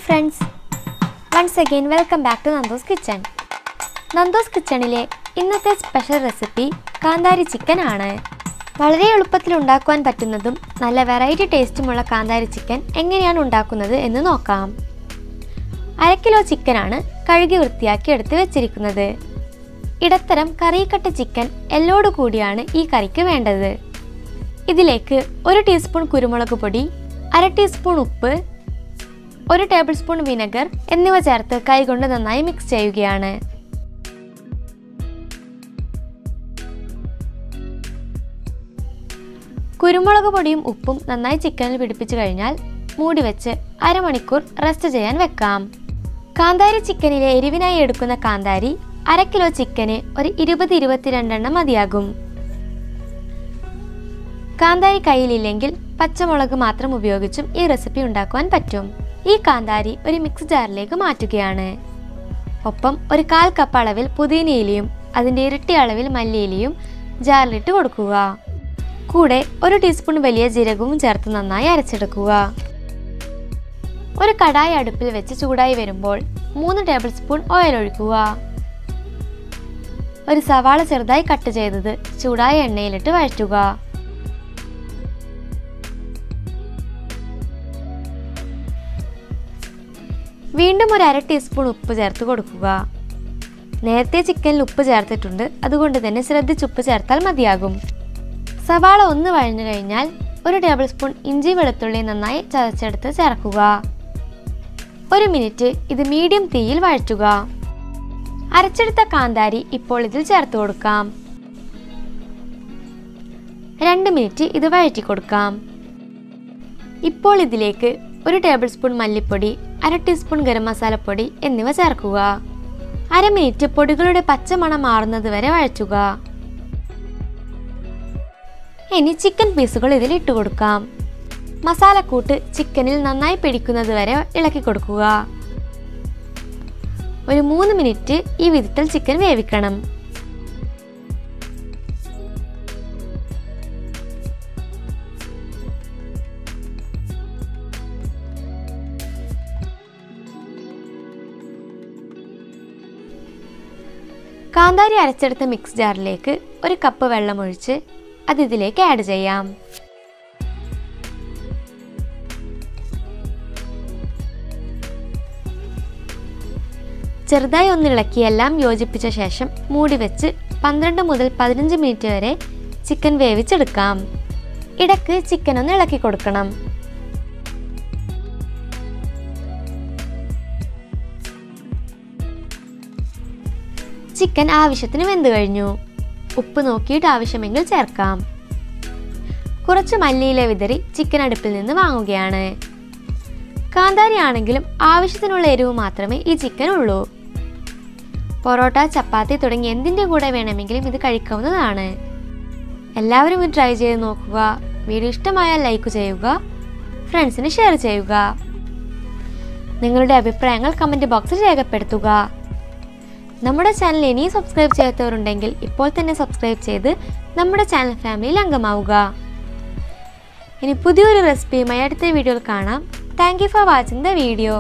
friends, once again welcome back to Nandus Kitchen. Nandus Kitchenile ഇന്നത്തെ special recipe കാന്താരി chicken ആണ്. വളരെ എളുപ്പത്തിൽ ഉണ്ടാക്കാൻ പറ്റുന്നതും നല്ല വെറൈറ്റി ടേസ്റ്റുമുള്ള കാന്താരി ചിക്കൻ എങ്ങനെയാണ് ഉണ്ടാക്കുന്നത് എന്ന് നോക്കാം. 1/2 കിലോ ചിക്കൻ ആണ് കഴുകി വൃത്തിയാക്കി എടുത്ത് വെച്ചിരിക്കുന്നത്. ഇടത്തരം കറിക്കട്ട ചിക്കൻ എല്ലോട് കൂടിയാണ് ഈ കറിക്ക് വേണ്ടത്. ഇതിലേക്ക് 1 ടീസ്പൂൺ കുരുമുളക് പൊടി, 1/2 ടീസ്പൂൺ ഉപ്പ്, 1 ടേബിൾ സ്പൂൺ വിനെഗർ എന്നിവ ചേർത്ത് കൈകൊണ്ട് നന്നായി മിക്സ് ചെയ്യുകയാണ്. കുരുമുളക് പൊടിയും ഉപ്പും നന്നായി ചിക്കനിൽ പിടിപ്പിച്ചു കഴിഞ്ഞാൽ മൂടി വെച്ച് അരമണിക്കൂർ റെസ്റ്റ് ചെയ്യാൻ വെക്കാം. കാന്താരി ചിക്കനിലെ എരിവിനായി എടുക്കുന്ന കാന്താരി 1/2 കിലോ ചിക്കന് ഒരു 20-22 എണ്ണം മതിയാകും. കാന്താരി കയ്യിലില്ലെങ്കിൽ പച്ചമുളക് മാത്രം ഉപയോഗിച്ചും ഈ റെസിപ്പി ഉണ്ടാക്കുവാൻ പറ്റും. ഈ കാന്താരി ഒരു മിക്സ് ജാറിലേക്ക് മാറ്റുകയാണ്. ഒപ്പം ഒരു 1/4 കപ്പ് അളവിൽ പുതിനയിലയും അതിൻ്റെ ഇരട്ടി അളവിൽ മല്ലിയിലയും ജാറിലിട്ട് കൊടുക്കുക. കൂടെ 1 ടീസ്പൂൺ വലിയ ജീരകവും ചേർത്ത് നന്നായി അരച്ചെടുക്കുക. ഒരു കടായി അടുപ്പിൽ വെച്ച് ചൂടായി വരുമ്പോൾ 3 ടേബിൾ സ്പൂൺ ഓയിൽ ഒഴിക്കുക. ഒരു സവാള ചെറുതായി കട്ട് ചെയ്തത് ചൂടായ എണ്ണയിലിട്ട് വഴറ്റുക. വീണ്ടും ഒരു 1/2 ടീസ്പൂൺ ഉപ്പ് ചേർത്ത് കൊടുക്കുക. നേരത്തെ ചിക്കനിൽ ഉപ്പ് ചേർത്തിട്ടുണ്ട്, അതുകൊണ്ട് തന്നെ ശ്രദ്ധിച്ച് ഉപ്പ് ചേർത്താൽ മതിയാകും. സവാള ഒന്ന് വഴഞ്ഞു കഴിഞ്ഞാൽ 1 ടേബിൾ സ്പൂൺ ഇഞ്ചി വെളുത്തുള്ളി നന്നായി ചതച്ചെടുത്ത് ചേർക്കുക. 1 മിനിറ്റ് ഇത് മീഡിയം തീയിൽ വഴറ്റുക. അരച്ചെടുത്ത കാന്താരി ഇപ്പോൾ ഇതിൽ ചേർത്ത് കൊടുക്കാം. 2 മിനിറ്റ് ഇത് വഴറ്റി കൊടുക്കാം. ഇപ്പോൾ ഇതിലേക്ക് 1 ടേബിൾ സ്പൂൺ മല്ലിപ്പൊടി, 1/2 ടീസ്പൂൺ ഗരം മസാലപ്പൊടി എന്നിവ ചേർക്കുക. 1/2 മിനിറ്റ് പൊടികളുടെ പച്ചമണം മാറുന്നത് വരെ വഴറ്റുക. ഇനി ചിക്കൻ പീസുകൾ ഇതിൽ ഇട്ട് കൊടുക്കാം. മസാലക്കൂട്ട് ചിക്കനിൽ നന്നായി പിടിക്കുന്നത് വരെ ഇളക്കി കൊടുക്കുക. ഒരു 3 മിനിറ്റ് ഈ വിധത്തിൽ ചിക്കൻ വേവിക്കണം. കാന്താരി അരച്ചെടുത്ത മിക്സ് ജാറിലേക്ക് 1 കപ്പ് വെള്ളം ഒഴിച്ച് അത് ഇതിലേക്ക് ആഡ് ചെയ്യാം. ചെറുതായി ഒന്ന് ഇളക്കി എല്ലാം യോജിപ്പിച്ച ശേഷം മൂടി വെച്ച് 12 മുതൽ 15 മിനിറ്റ് വരെ ചിക്കൻ വേവിച്ചെടുക്കാം. ഇടയ്ക്ക് ചിക്കൻ ഒന്ന് ഇളക്കി കൊടുക്കണം. ചിക്കൻ ആവശ്യത്തിന് വെന്ത് കഴിഞ്ഞു. ഉപ്പ് നോക്കിയിട്ട് ആവശ്യമെങ്കിൽ ചേർക്കാം. കുറച്ച് മല്ലിയില വിതറി ചിക്കൻ അടുപ്പിൽ നിന്ന് വാങ്ങുകയാണ്. കാന്താരി ആണെങ്കിലും ആവശ്യത്തിനുള്ള എരിവ് മാത്രമേ ഈ ചിക്കൻ ഉള്ളൂ. പൊറോട്ട, ചപ്പാത്തി തുടങ്ങി എന്തിൻ്റെ കൂടെ വേണമെങ്കിലും ഇത് കഴിക്കാവുന്നതാണ്. എല്ലാവരും ഇത് ട്രൈ ചെയ്ത് നോക്കുക. വീഡിയോ ഇഷ്ടമായാൽ ലൈക്ക് ചെയ്യുക, ഫ്രണ്ട്സിന് ഷെയർ ചെയ്യുക. നിങ്ങളുടെ അഭിപ്രായങ്ങൾ കമൻറ്റ് ബോക്സിൽ രേഖപ്പെടുത്തുക. നമ്മുടെ ചാനൽ ഇനിയും സബ്സ്ക്രൈബ് ചെയ്യാത്തവരുണ്ടെങ്കിൽ ഇപ്പോൾ തന്നെ സബ്സ്ക്രൈബ് ചെയ്ത് നമ്മുടെ ചാനൽ ഫാമിലിയിൽ അംഗമാവുക. ഇനി പുതിയൊരു റെസിപ്പിയുമായി അടുത്ത വീഡിയോയിൽ കാണാം. Thank you for watching the video.